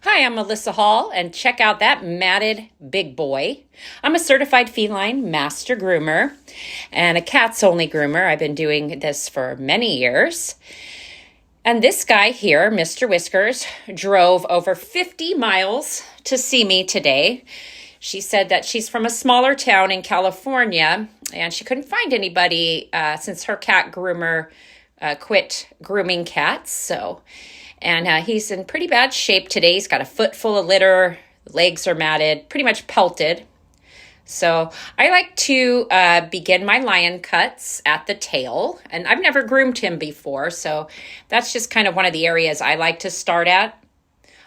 Hi, I'm Melissa Hall, and check out that matted big boy. I'm a certified feline master groomer and a cats only groomer. I've been doing this for many years. And this guy here, Mr. Whiskers, drove over 50 miles to see me today. She said that she's from a smaller town in California and she couldn't find anybody since her cat groomer quit grooming cats. And he's in pretty bad shape today. He's got a foot full of litter, legs are matted, pretty much pelted. So I like to begin my lion cuts at the tail, and I've never groomed him before, so that's just kind of one of the areas I like to start at.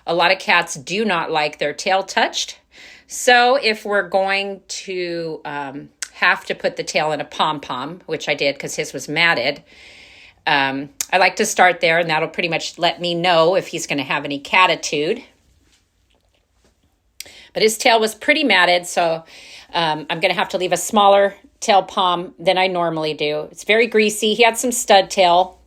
A lot of cats do not like their tail touched, so if we're going to have to put the tail in a pom-pom, which I did because his was matted, I like to start there, and that'll pretty much let me know if he's going to have any catitude. But his tail was pretty matted, so I'm going to have to leave a smaller tail palm than I normally do. It's very greasy. He had some stud tail.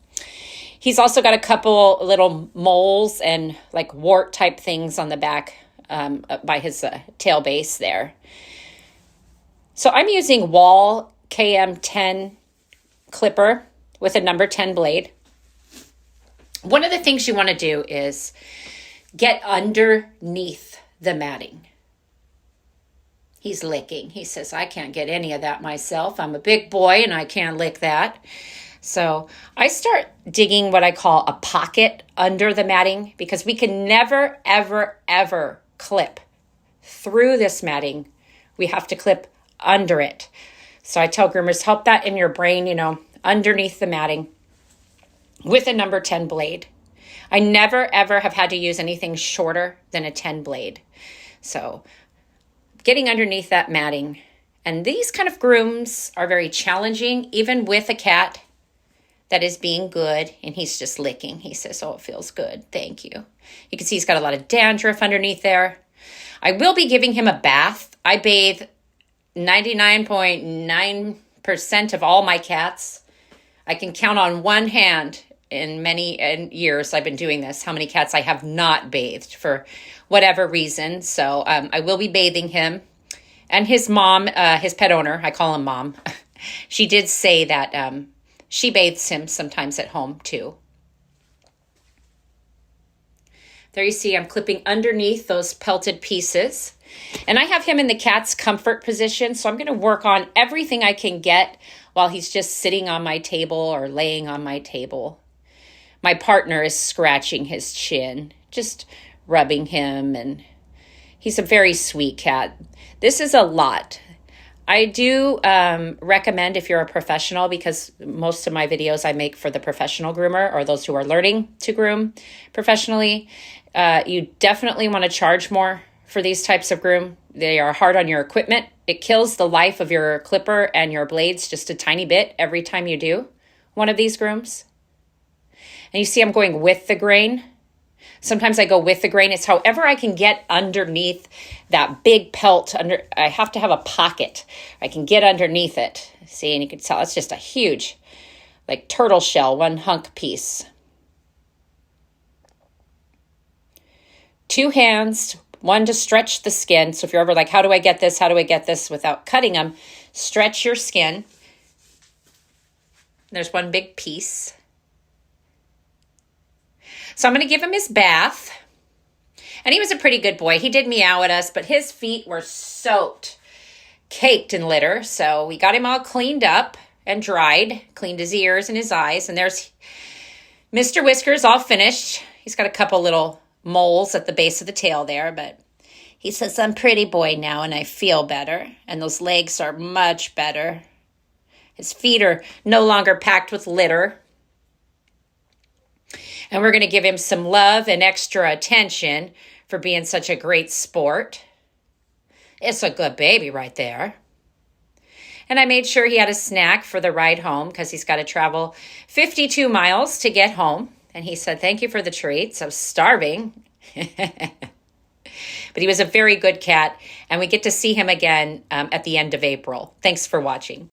He's also got a couple little moles and like wart type things on the back by his tail base there. So I'm using Wahl KM10 clipper with a number 10 blade. One of the things you want to do is get underneath the matting. He's licking. He says, I can't get any of that myself. I'm a big boy and I can't lick that. So I start digging what I call a pocket under the matting because we can never, ever, ever clip through this matting. We have to clip under it. So I tell groomers, help that in your brain, underneath the matting with a number 10 blade. I never, ever have had to use anything shorter than a 10 blade. So getting underneath that matting. And these kind of grooms are very challenging, even with a cat that is being good and he's just licking. He says, oh, it feels good. Thank you. You can see he's got a lot of dandruff underneath there. I will be giving him a bath. I bathe 99.9% of all my cats. I can count on one hand in many years I've been doing this, how many cats I have not bathed for whatever reason. So I will be bathing him. And his mom, his pet owner, I call him Mom, she did say that she bathes him sometimes at home too. There you see I'm clipping underneath those pelted pieces. And I have him in the cat's comfort position, so I'm going to work on everything I can get while he's just sitting on my table or laying on my table. My partner is scratching his chin, just rubbing him, and he's a very sweet cat. This is a lot. I do recommend if you're a professional, because most of my videos I make for the professional groomer or those who are learning to groom professionally, you definitely want to charge more for these types of groom. They are hard on your equipment. It kills the life of your clipper and your blades just a tiny bit every time you do one of these grooms. And you see I'm going with the grain. Sometimes I go with the grain. It's however I can get underneath that big pelt. I have to have a pocket. I can get underneath it. See, and you can tell it's just a huge, like turtle shell, one hunk piece. Two hands, one to stretch the skin. So if you're ever like, how do I get this? How do I get this without cutting them? Stretch your skin. There's one big piece. So I'm going to give him his bath. And he was a pretty good boy. He did meow at us, but his feet were soaked, caked in litter. So we got him all cleaned up and dried, cleaned his ears and his eyes. And there's Mr. Whiskers all finished. He's got a couple little moles at the base of the tail there, but he says, I'm pretty boy now and I feel better. And those legs are much better. His feet are no longer packed with litter. And we're going to give him some love and extra attention for being such a great sport. It's a good baby right there. And I made sure he had a snack for the ride home because he's got to travel 52 miles to get home. And he said, thank you for the treats. I was starving. But he was a very good cat. And we get to see him again at the end of April. Thanks for watching.